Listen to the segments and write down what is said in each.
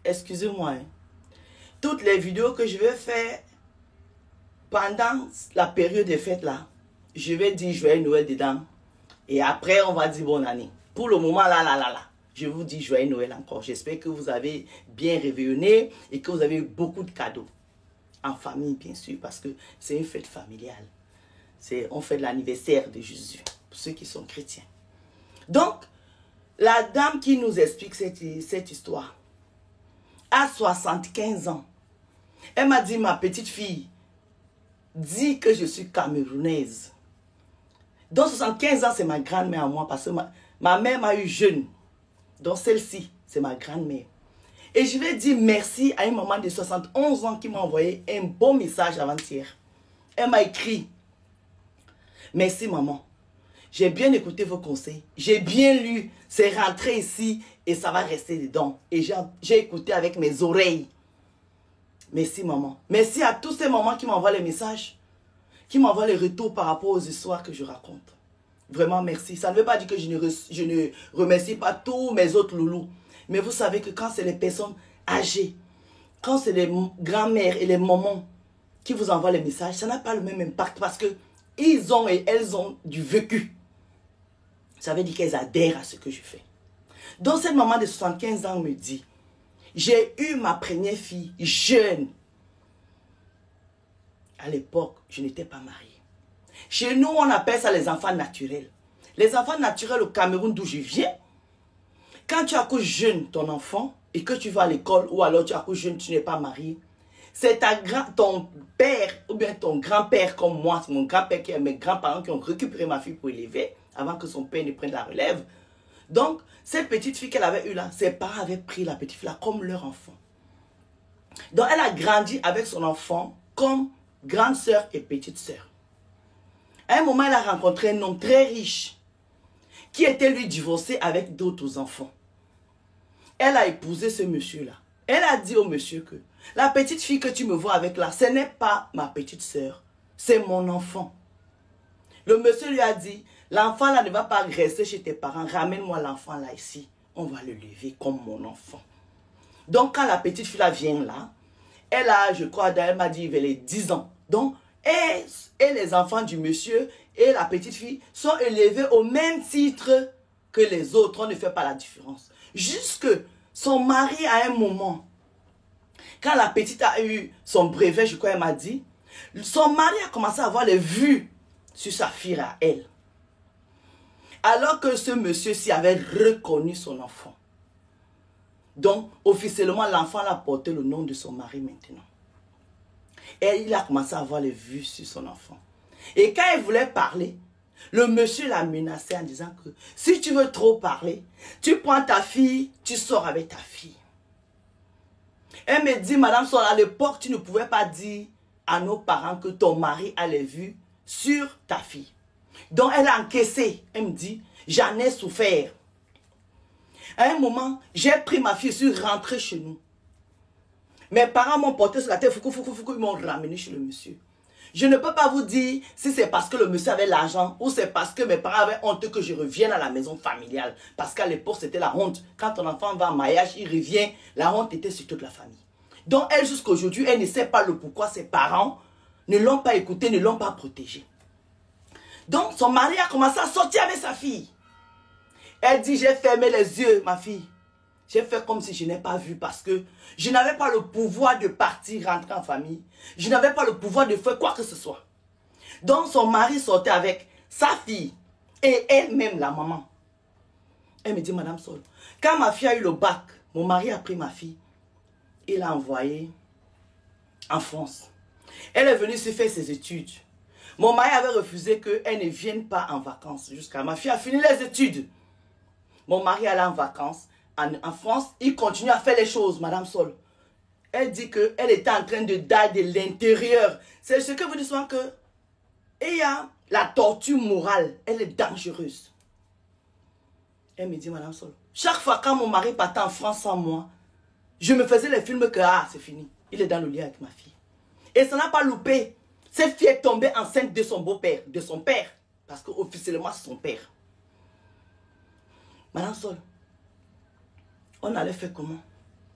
excusez-moi, hein. Toutes les vidéos que je vais faire pendant la période des fêtes là, je vais dire joyeux Noël dedans. Et après, on va dire bonne année. Pour le moment, là, je vous dis joyeux Noël encore. J'espère que vous avez bien réveillonné et que vous avez eu beaucoup de cadeaux. En famille, bien sûr, parce que c'est une fête familiale. On fait l'anniversaire de Jésus, pour ceux qui sont chrétiens. Donc, la dame qui nous explique cette histoire a 75 ans. Elle m'a dit, ma petite fille, dis que je suis camerounaise. Donc 75 ans, c'est ma grand-mère à moi, parce que ma mère m'a eu jeune. Donc celle-ci, c'est ma grand-mère. Et je vais dire merci à une maman de 71 ans qui m'a envoyé un beau message avant-hier. Elle m'a écrit, merci maman, j'ai bien écouté vos conseils, j'ai bien lu, c'est rentré ici et ça va rester dedans. Et j'ai écouté avec mes oreilles. Merci maman. Merci à tous ces mamans qui m'envoient les messages, qui m'envoient les retours par rapport aux histoires que je raconte. Vraiment merci. Ça ne veut pas dire que je ne remercie pas tous mes autres loulous. Mais vous savez que quand c'est les personnes âgées, quand c'est les grands-mères et les mamans qui vous envoient les messages, ça n'a pas le même impact parce que ils ont et elles ont du vécu. Ça veut dire qu'elles adhèrent à ce que je fais. Donc cette maman de 75 ans me dit, j'ai eu ma première fille jeune. À l'époque, je n'étais pas mariée. Chez nous, on appelle ça les enfants naturels. Les enfants naturels au Cameroun d'où je viens, quand tu accouches jeune ton enfant et que tu vas à l'école ou alors tu accouches jeune, tu n'es pas marié, c'est ton père ou bien ton grand-père comme moi, c'est mon grand-père qui est mes grands-parents qui ont récupéré ma fille pour l'élever avant que son père ne prenne la relève. Donc, cette petite fille qu'elle avait eue là, ses parents avaient pris la petite fille là comme leur enfant. Donc, elle a grandi avec son enfant comme grande sœur et petite sœur. À un moment, elle a rencontré un homme très riche qui était lui divorcé avec d'autres enfants. Elle a épousé ce monsieur-là. Elle a dit au monsieur que la petite fille que tu me vois avec là, ce n'est pas ma petite sœur, c'est mon enfant. Le monsieur lui a dit, l'enfant là ne va pas rester chez tes parents, ramène-moi l'enfant là ici, on va le lever comme mon enfant. Donc quand la petite fille là vient là, elle a, je crois, elle m'a dit, elle a 10 ans. Donc, et les enfants du monsieur et la petite fille sont élevés au même titre que les autres. On ne fait pas la différence. Jusque son mari, à un moment, quand la petite a eu son brevet, je crois, elle m'a dit, son mari a commencé à avoir les vues sur sa fille à elle. Alors que ce monsieur-ci avait reconnu son enfant. Donc, officiellement, l'enfant a porté le nom de son mari maintenant. Et il a commencé à avoir les vues sur son enfant. Et quand il voulait parler, le monsieur l'a menacé en disant que si tu veux trop parler, tu prends ta fille, tu sors avec ta fille. Elle me dit, Madame Sol, à l'époque, tu ne pouvais pas dire à nos parents que ton mari a les vues sur ta fille. Donc elle a encaissé. Elle me dit, j'en ai souffert. À un moment, j'ai pris ma fille, je suis rentrée chez nous. Mes parents m'ont porté sur la tête, ils m'ont ramené chez le monsieur. Je ne peux pas vous dire si c'est parce que le monsieur avait l'argent ou c'est parce que mes parents avaient honte que je revienne à la maison familiale. Parce qu'à l'époque, c'était la honte. Quand ton enfant va en mariage, il revient, la honte était sur toute la famille. Donc elle, jusqu'à aujourd'hui, elle ne sait pas le pourquoi ses parents ne l'ont pas écouté, ne l'ont pas protégé. Donc son mari a commencé à sortir avec sa fille. Elle dit, j'ai fermé les yeux, ma fille. J'ai fait comme si je n'ai pas vu parce que je n'avais pas le pouvoir de partir, rentrer en famille. Je n'avais pas le pouvoir de faire quoi que ce soit. Donc son mari sortait avec sa fille et elle-même la maman. Elle me dit, Madame Sol, quand ma fille a eu le bac, mon mari a pris ma fille et l'a envoyée en France. Elle est venue se faire ses études. Mon mari avait refusé qu'elle ne vienne pas en vacances jusqu'à ma fille a fini les études. Mon mari allait en vacances. En France, il continue à faire les choses, Madame Sol. Elle dit qu'elle était en train de dailler de l'intérieur. C'est ce que vous dites souvent que il y a la torture morale, elle est dangereuse. Elle me dit, Madame Sol, chaque fois quand mon mari partait en France sans moi, je me faisais les films que, c'est fini. Il est dans le lit avec ma fille. Et ça n'a pas loupé. Cette fille est tombée enceinte de son beau-père, de son père. Parce qu'officiellement, c'est son père. Madame Sol, on allait faire comment?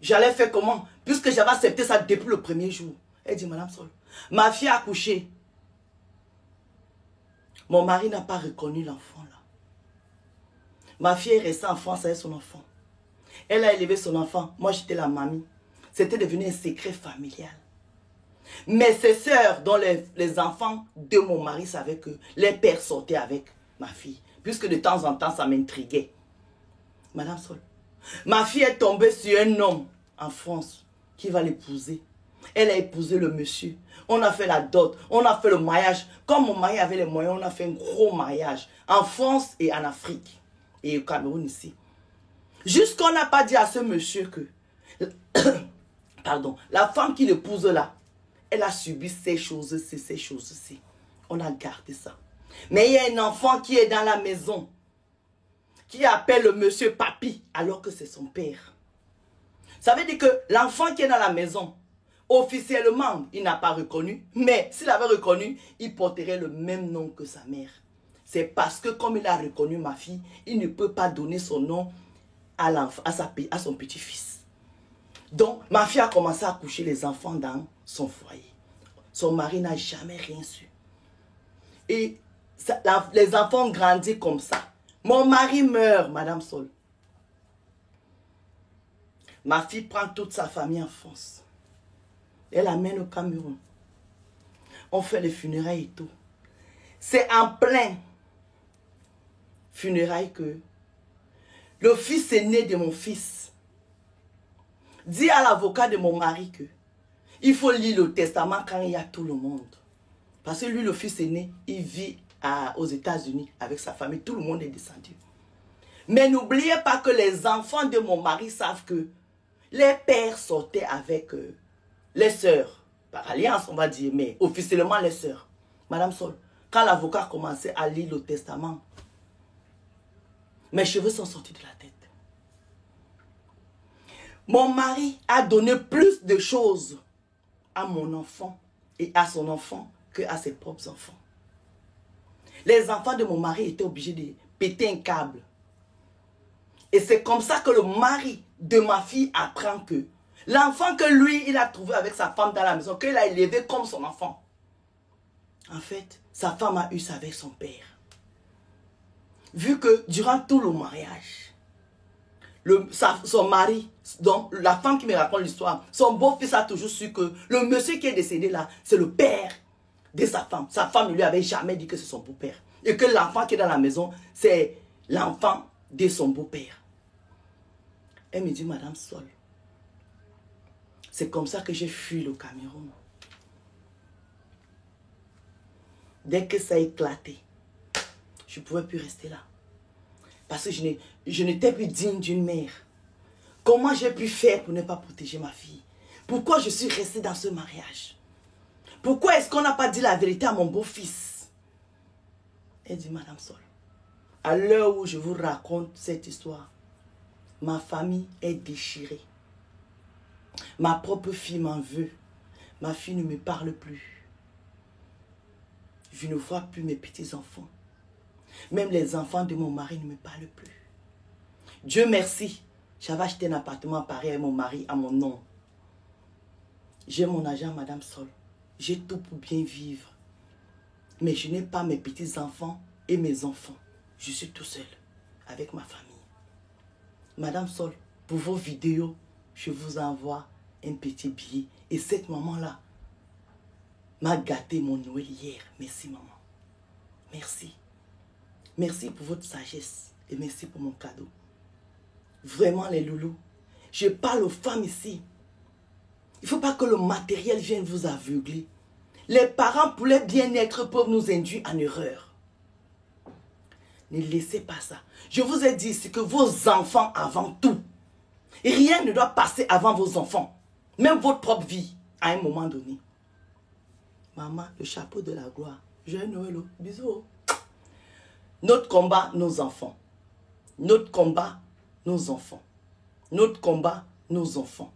J'allais faire comment? Puisque j'avais accepté ça depuis le premier jour. Elle dit, Madame Sol, ma fille a accouché. Mon mari n'a pas reconnu l'enfant là. Ma fille est restée en France avec son enfant. Elle a élevé son enfant. Moi, j'étais la mamie. C'était devenu un secret familial. Mais ses sœurs, dont les enfants de mon mari savaient que les pères sortaient avec ma fille. Puisque de temps en temps, ça m'intriguait. Madame Sol, ma fille est tombée sur un homme en France qui va l'épouser. Elle a épousé le monsieur. On a fait la dot. On a fait le mariage. Comme mon mari avait les moyens, on a fait un gros mariage. En France et en Afrique. Et au Cameroun ici. Jusqu'on n'a pas dit à ce monsieur que... pardon. La femme qui l'épouse là, elle a subi ces choses-ci, ces choses-ci. On a gardé ça. Mais il y a un enfant qui est dans la maison. Qui appelle le monsieur papy. Alors que c'est son père. Ça veut dire que l'enfant qui est dans la maison... Officiellement, il n'a pas reconnu. Mais s'il avait reconnu, il porterait le même nom que sa mère. C'est parce que comme il a reconnu ma fille, il ne peut pas donner son nom à son petit-fils. Donc, ma fille a commencé à coucher les enfants dans son foyer. Son mari n'a jamais rien su. Et les enfants ont grandi comme ça. Mon mari meurt, Madame Sol. Ma fille prend toute sa famille en France. Elle l'amène au Cameroun. On fait les funérailles et tout. C'est en plein funérailles que le fils aîné de mon fils dit à l'avocat de mon mari que il faut lire le testament quand il y a tout le monde. Parce que lui, le fils aîné, il vit aux États-Unis avec sa famille. Tout le monde est descendu. Mais n'oubliez pas que les enfants de mon mari savent que les pères sortaient avec les sœurs, par alliance on va dire, mais officiellement les sœurs. Madame Sol, quand l'avocat commençait à lire le testament, mes cheveux sont sortis de la tête. Mon mari a donné plus de choses à mon enfant et à son enfant que à ses propres enfants. Les enfants de mon mari étaient obligés de péter un câble. Et c'est comme ça que le mari de ma fille apprend que l'enfant que lui, il a trouvé avec sa femme dans la maison, qu'il a élevé comme son enfant. En fait, sa femme a eu ça avec son père. Vu que durant tout le mariage, son mari, donc la femme qui me raconte l'histoire, son beau-fils a toujours su que le monsieur qui est décédé là, c'est le père de sa femme. Sa femme ne lui avait jamais dit que c'est son beau-père. Et que l'enfant qui est dans la maison, c'est l'enfant de son beau-père. Elle me dit, Madame Sol, c'est comme ça que j'ai fui le Cameroun. Dès que ça a éclaté, je ne pouvais plus rester là. Parce que je n'étais plus digne d'une mère. Comment j'ai pu faire pour ne pas protéger ma fille? Pourquoi je suis restée dans ce mariage? Pourquoi est-ce qu'on n'a pas dit la vérité à mon beau-fils? Elle dit, Madame Sol, à l'heure où je vous raconte cette histoire, ma famille est déchirée. Ma propre fille m'en veut. Ma fille ne me parle plus. Je ne vois plus mes petits-enfants. Même les enfants de mon mari ne me parlent plus. Dieu merci, j'avais acheté un appartement pareil avec mon mari à mon nom. J'ai mon argent, Madame Sol. J'ai tout pour bien vivre. Mais je n'ai pas mes petits-enfants et mes enfants. Je suis tout seul avec ma famille. Madame Sol, pour vos vidéos, je vous envoie un petit billet. Et cette maman-là m'a gâté mon Noël hier. Merci, maman. Merci. Merci pour votre sagesse. Et merci pour mon cadeau. Vraiment, les loulous. Je parle aux femmes ici. Il ne faut pas que le matériel vienne vous aveugler. Les parents, pour leur bien-être, peuvent nous induire en erreur. Ne laissez pas ça. Je vous ai dit, c'est que vos enfants avant tout. Rien ne doit passer avant vos enfants. Même votre propre vie, à un moment donné. Maman, le chapeau de la gloire. Joyeux Noël. Bisous. Notre combat, nos enfants. Notre combat, nos enfants. Notre combat, nos enfants.